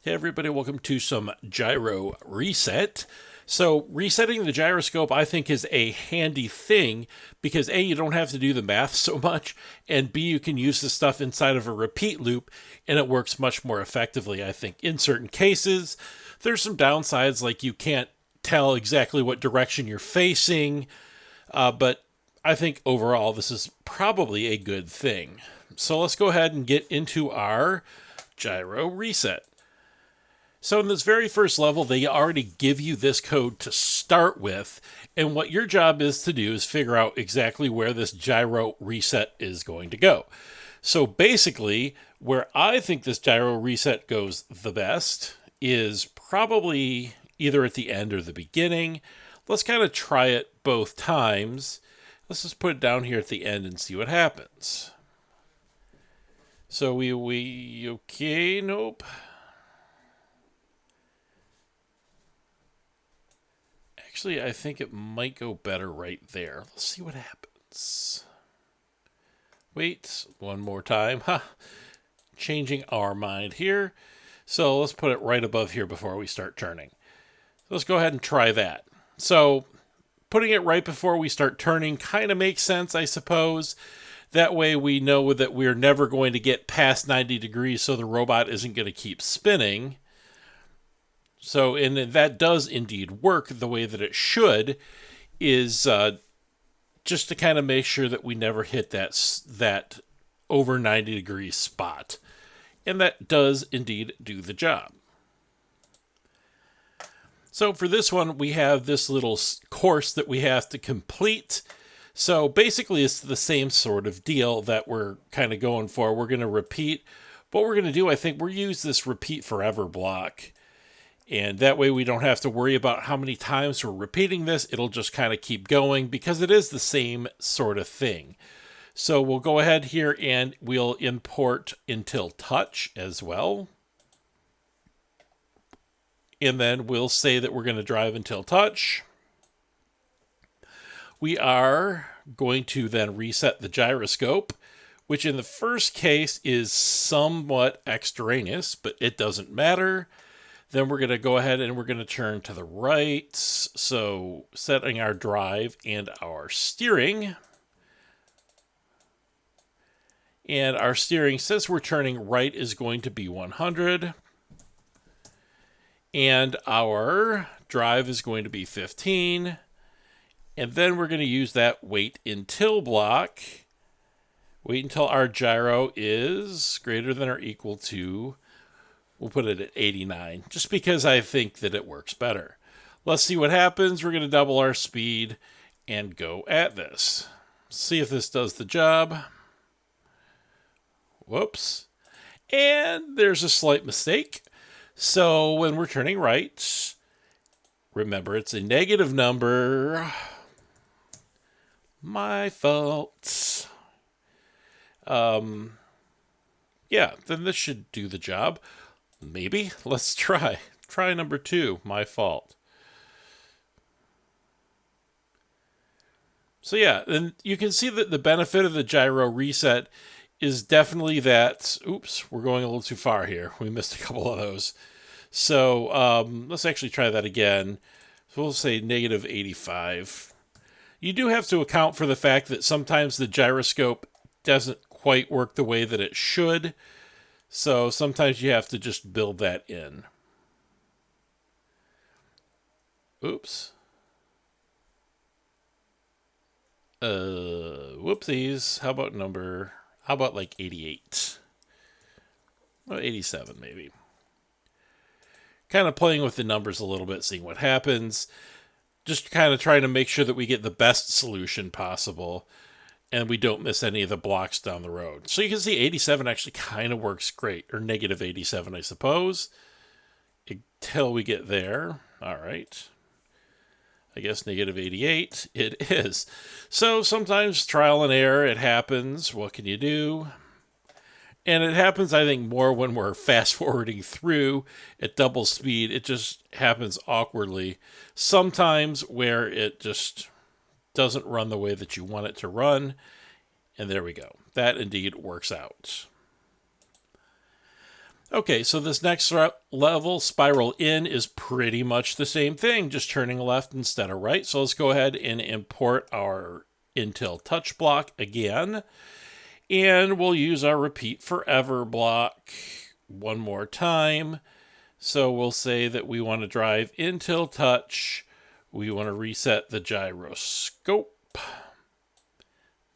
Hey everybody, welcome to some gyro reset. So resetting the gyroscope I think is a handy thing because A, you don't have to do the math so much, and B, you can use the stuff inside of a repeat loop and it works much more effectively, I think. In certain cases, there's some downsides like you can't tell exactly what direction you're facing, but I think overall this is probably a good thing. So let's go ahead and get into our gyro reset. So in this very first level, they already give you this code to start with, and what your job is to do is figure out exactly where this gyro reset is going to go. So basically, where I think this gyro reset goes the best is probably either at the end or the beginning. Let's kind of try it both times. Let's just put it down here at the end and see what happens. So okay, nope. Actually, I think it might go better right there. Let's see what happens. Wait, one more time. Changing our mind here. So let's put it right above here before we start turning. So let's go ahead and try that. So putting it right before we start turning kind of makes sense, I suppose. That way we know that we're never going to get past 90 degrees, so the robot isn't going to keep spinning. So, and that does indeed work the way that it should, is just to kind of make sure that we never hit that over 90 degree spot. And that does indeed do the job. So for this one, we have this little course that we have to complete. So basically, it's the same sort of deal that we're kind of going for. We're going to repeat. What we're going to do, I think, we'll use this repeat forever block. And that way we don't have to worry about how many times we're repeating this. It'll just kind of keep going because it is the same sort of thing. So we'll go ahead here and we'll import until touch as well. And then we'll say that we're going to drive until touch. We are going to then reset the gyroscope, which in the first case is somewhat extraneous, but it doesn't matter. Then we're going to go ahead and we're going to turn to the right. So setting our drive and our steering. And our steering, since we're turning right, is going to be 100. And our drive is going to be 15. And then we're going to use that wait until block. Wait until our gyro is greater than or equal to, we'll put it at 89, just because I think that it works better. Let's see what happens. We're going to double our speed and go at this. See if this does the job. Whoops. And there's a slight mistake. So when we're turning right, remember it's a negative number. My fault. Yeah, then this should do the job. Maybe. Let's try. Try number 2. My fault. So yeah, and you can see that the benefit of the gyro reset is definitely that. Oops, we're going a little too far here. We missed a couple of those. So let's actually try that again. So we'll say negative 85. You do have to account for the fact that sometimes the gyroscope doesn't quite work the way that it should. So sometimes you have to just build that in. Oops. Whoopsies. How about like 88? Well, 87 maybe. Kind of playing with the numbers a little bit, seeing what happens. Just kind of trying to make sure that we get the best solution possible and we don't miss any of the blocks down the road. So you can see 87 actually kind of works great, or negative 87, I suppose, until we get there. All right. I guess negative 88 it is. So sometimes trial and error, it happens. What can you do? And it happens, I think, more when we're fast forwarding through at double speed. It just happens awkwardly. Sometimes where it just doesn't run the way that you want it to run. And there we go. That indeed works out. Okay, so this next level, spiral in, is pretty much the same thing, just turning left instead of right. So let's go ahead and import our Intel touch block again. And we'll use our repeat forever block one more time. So we'll say that we want to drive Intel touch. We want to reset the gyroscope.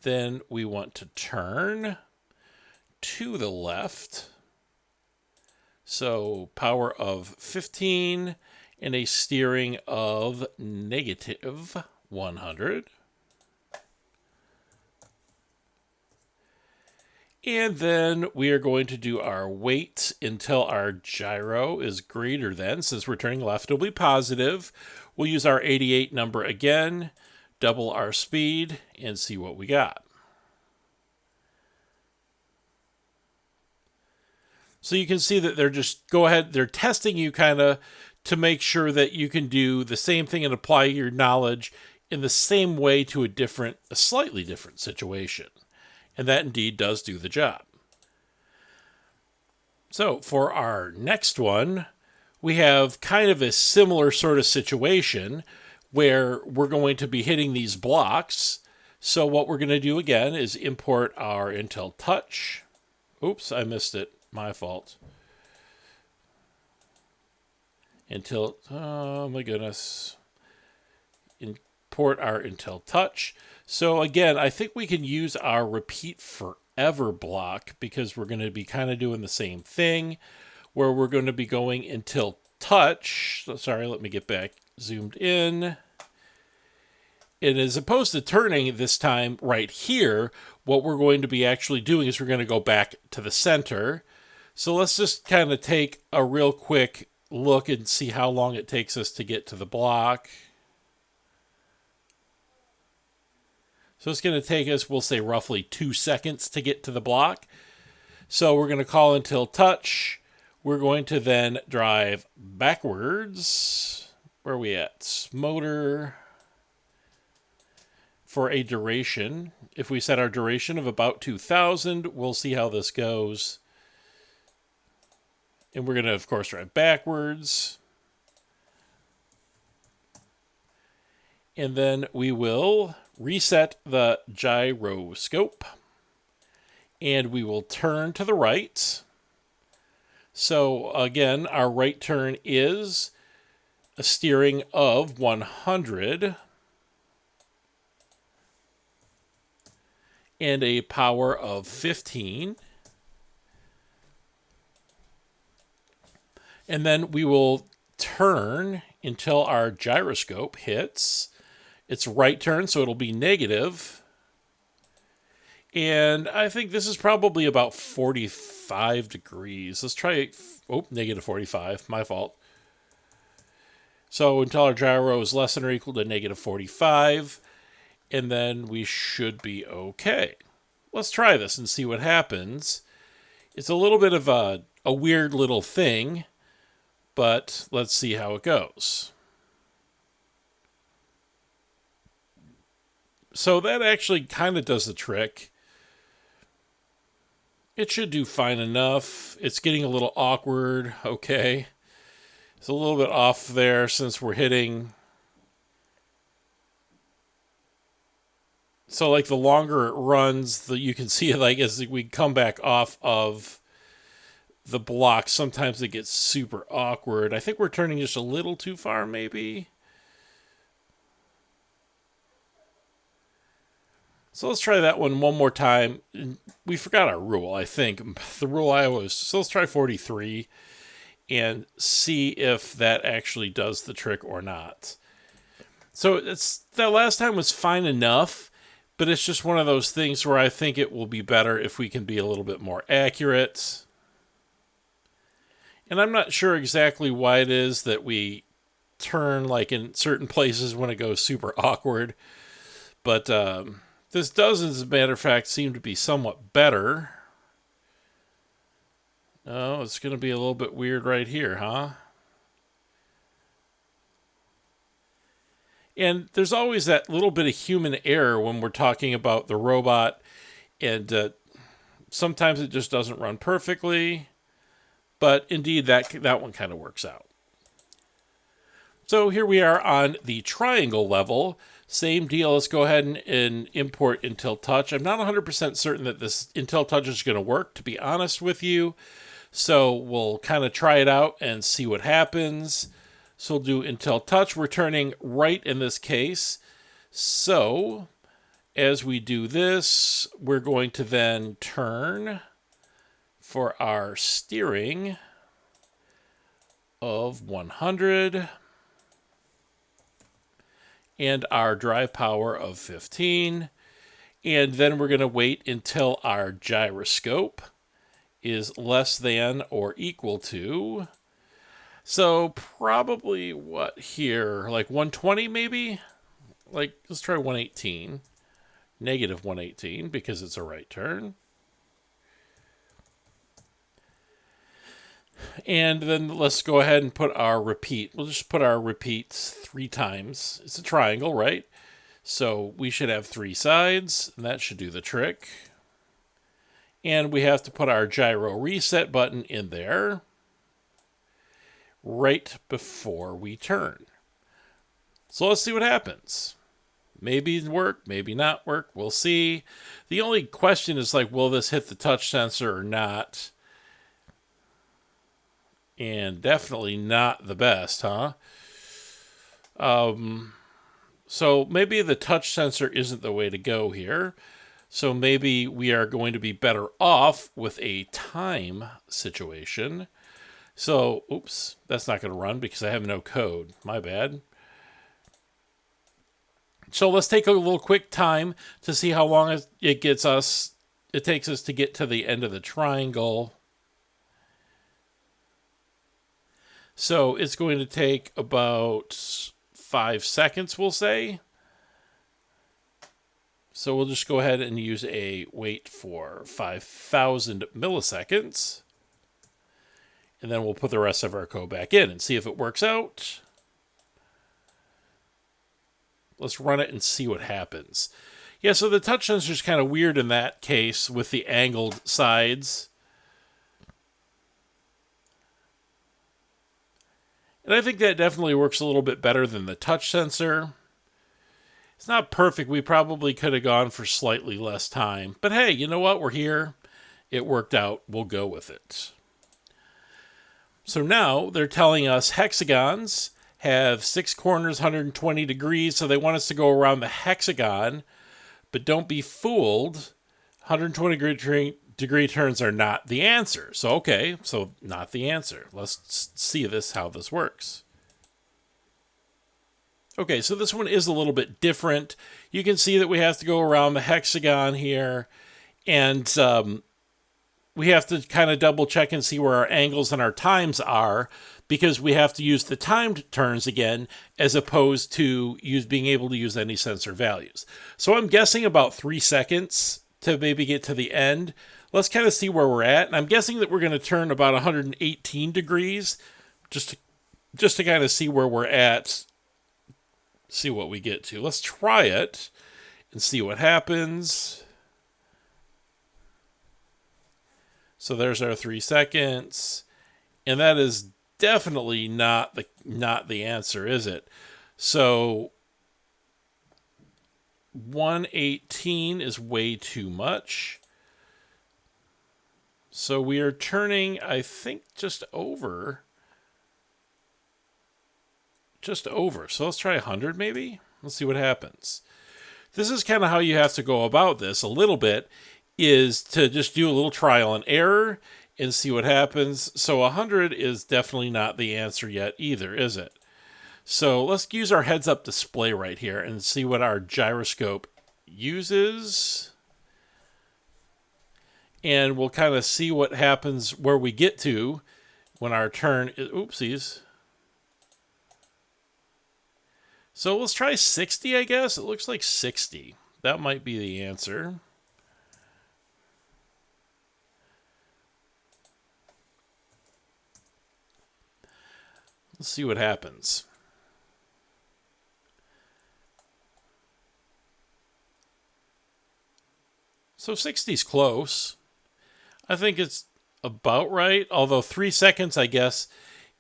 Then we want to turn to the left. So power of 15 and a steering of negative 100. And then we are going to do our wait until our gyro is greater than. Since we're turning left, it'll be positive. We'll use our 88 number again, double our speed, and see what we got. So you can see that they're testing you kind of to make sure that you can do the same thing and apply your knowledge in the same way to a slightly different situation. And that indeed does do the job. So for our next one, we have kind of a similar sort of situation where we're going to be hitting these blocks. So what we're going to do again is import our Intel touch. Oops, I missed it. My fault. Oh my goodness. Import our Intel touch. So again, I think we can use our repeat forever block because we're going to be kind of doing the same thing where we're going to be going until touch. Sorry, let me get back zoomed in. And as opposed to turning this time right here, what we're going to be actually doing is we're going to go back to the center. So let's just kind of take a real quick look and see how long it takes us to get to the block. So it's going to take us, we'll say, roughly 2 seconds to get to the block. So we're going to call until touch. We're going to then drive backwards. Where are we at? Motor. For a duration. If we set our duration of about 2,000, we'll see how this goes. And we're going to, of course, drive backwards. And then we will reset the gyroscope. And we will turn to the right. So, again, our right turn is a steering of 100. And a power of 15. And then we will turn until our gyroscope hits its right turn, so it'll be negative. And I think this is probably about 45 degrees. Let's try, negative 45, my fault. So until our gyro is less than or equal to negative 45, and then we should be okay. Let's try this and see what happens. It's a little bit of a weird little thing, but let's see how it goes. So that actually kind of does the trick. It should do fine enough. It's getting a little awkward. Okay. It's a little bit off there since we're hitting. So like the longer it runs, you can see like as we come back off of the block, sometimes it gets super awkward. I think we're turning just a little too far maybe. So let's try that one more time. We forgot our rule, I think. The rule I always... So let's try 43 and see if that actually does the trick or not. So that last time was fine enough, but it's just one of those things where I think it will be better if we can be a little bit more accurate. And I'm not sure exactly why it is that we turn like in certain places when it goes super awkward. But this does, as a matter of fact, seem to be somewhat better. Oh, it's going to be a little bit weird right here, huh? And there's always that little bit of human error when we're talking about the robot. And sometimes it just doesn't run perfectly. But indeed, that one kind of works out. So here we are on the triangle level. Same deal. Let's go ahead and import Intel Touch. I'm not 100% certain that this Intel Touch is going to work, to be honest with you. So we'll kind of try it out and see what happens. So we'll do Intel Touch. We're turning right in this case. So as we do this, we're going to then turn for our steering of 100 and our drive power of 15. And then we're going to wait until our gyroscope is less than or equal to, so probably what here, like 120 maybe? Like, let's try 118. Negative 118 because it's a right turn. And then let's go ahead and put our repeat. We'll just put our repeats 3 times. It's a triangle, right? So we should have 3 sides, and that should do the trick. And we have to put our gyro reset button in there right before we turn. So let's see what happens. Maybe work, maybe not work. We'll see. The only question is like, will this hit the touch sensor or not? And definitely not the best, huh? So maybe the touch sensor isn't the way to go here. So maybe we are going to be better off with a time situation. So, oops, that's not going to run because I have no code. My bad. So let's take a little quick time to see how long it takes us to get to the end of the triangle. So it's going to take about 5 seconds, we'll say. So we'll just go ahead and use a wait for 5,000 milliseconds. And then we'll put the rest of our code back in and see if it works out. Let's run it and see what happens. Yeah, so the touch sensor is kind of weird in that case with the angled sides. And I think that definitely works a little bit better than the touch sensor. It's not perfect. We probably could have gone for slightly less time. But hey, you know what? We're here. It worked out. We'll go with it. So now they're telling us hexagons have 6 corners, 120 degrees. So they want us to go around the hexagon. But don't be fooled. 120 degree turns are not the answer. So, okay, so not the answer. Let's see how this works. Okay, so this one is a little bit different. You can see that we have to go around the hexagon here, and we have to kind of double check and see where our angles and our times are, because we have to use the timed turns again, as opposed to being able to use any sensor values. So I'm guessing about 3 seconds to maybe get to the end. Let's kind of see where we're at, and I'm guessing that we're going to turn about 118 degrees, just to kind of see where we're at. See what we get to. Let's try it and see what happens. So there's our 3 seconds. And that is definitely not the answer, is it? So 118 is way too much. So we are turning, I think, just over. So let's try 100 maybe. Let's see what happens. This is kind of how you have to go about this a little bit, is to just do a little trial and error and see what happens. So 100 is definitely not the answer yet either, is it? So let's use our heads-up display right here and see what our gyroscope uses. And we'll kind of see what happens where we get to when our turn is... Oopsies. So let's try 60, I guess. It looks like 60. That might be the answer. Let's see what happens. So 60's close. I think it's about right. Although 3 seconds, I guess,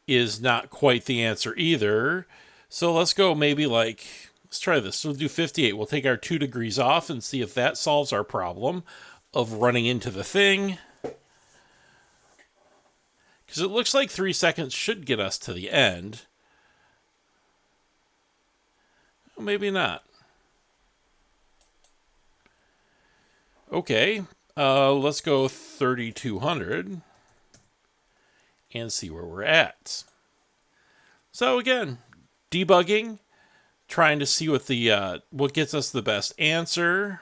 is not quite the answer either. So let's go maybe like, let's try this. We'll do 58. We'll take our 2 degrees off and see if that solves our problem of running into the thing. Because it looks like 3 seconds should get us to the end. Well, maybe not. Okay, let's go 3200 and see where we're at. So again, debugging, trying to see what gets us the best answer.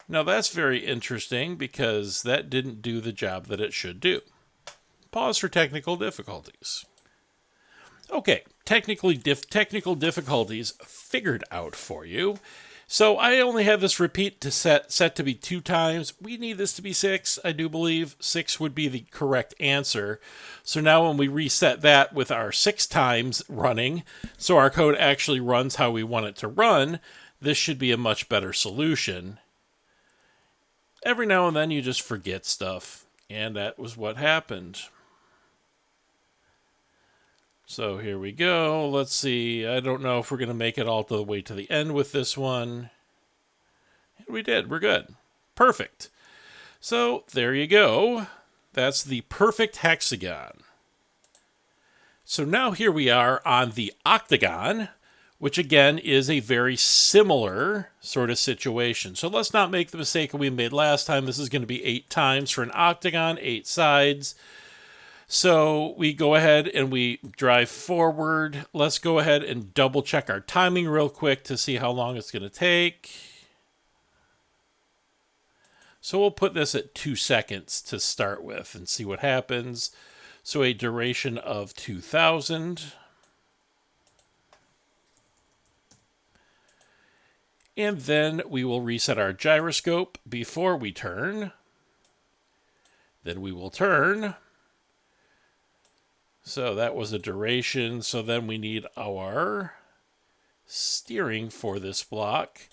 Now that's very interesting because that didn't do the job that it should do. Pause for technical difficulties. Okay, technical difficulties figured out for you. So I only have this repeat to set to be 2 times. We need this to be 6, I do believe. 6 would be the correct answer. So now when we reset that with our 6 times running, so our code actually runs how we want it to run, this should be a much better solution. Every now and then you just forget stuff, and that was what happened. So here we go. Let's see. I don't know if we're going to make it all the way to the end with this one. We did. We're good. Perfect. So there you go. That's the perfect hexagon. So now here we are on the octagon, which again is a very similar sort of situation. So let's not make the mistake we made last time. This is going to be 8 times for an octagon, 8 sides. So we go ahead and we drive forward. Let's go ahead and double check our timing real quick to see how long it's going to take. So we'll put this at 2 seconds to start with and see what happens. So a duration of 2000. And then we will reset our gyroscope before we turn. Then we will turn. So that was a duration. So then we need our steering for this block.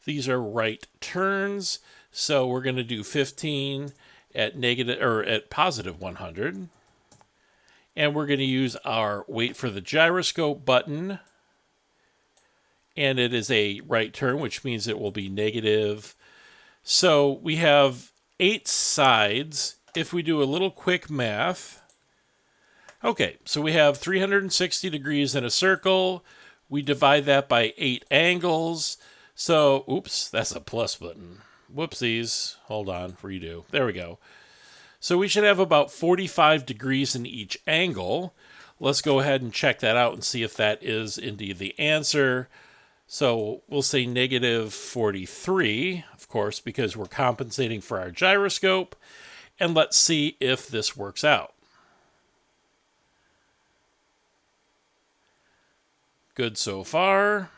These are right turns. So we're going to do 15 at positive 100. And we're going to use our wait for the gyroscope button. And it is a right turn, which means it will be negative. So we have 8 sides. If we do a little quick math. Okay, so we have 360 degrees in a circle. We divide that by 8 angles. So, oops, that's a plus button. Whoopsies. Hold on, redo. There we go. So we should have about 45 degrees in each angle. Let's go ahead and check that out and see if that is indeed the answer. So we'll say negative 43, of course, because we're compensating for our gyroscope. And let's see if this works out. Good so far.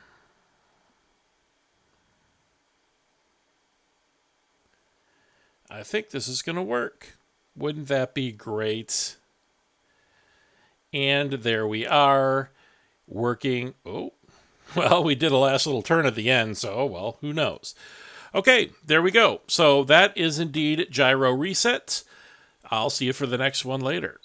I think this is going to work. Wouldn't that be great? And there we are, working. Oh, well, we did a last little turn at the end, so, well, who knows? Okay, there we go. So that is indeed Gyro Reset. I'll see you for the next one later.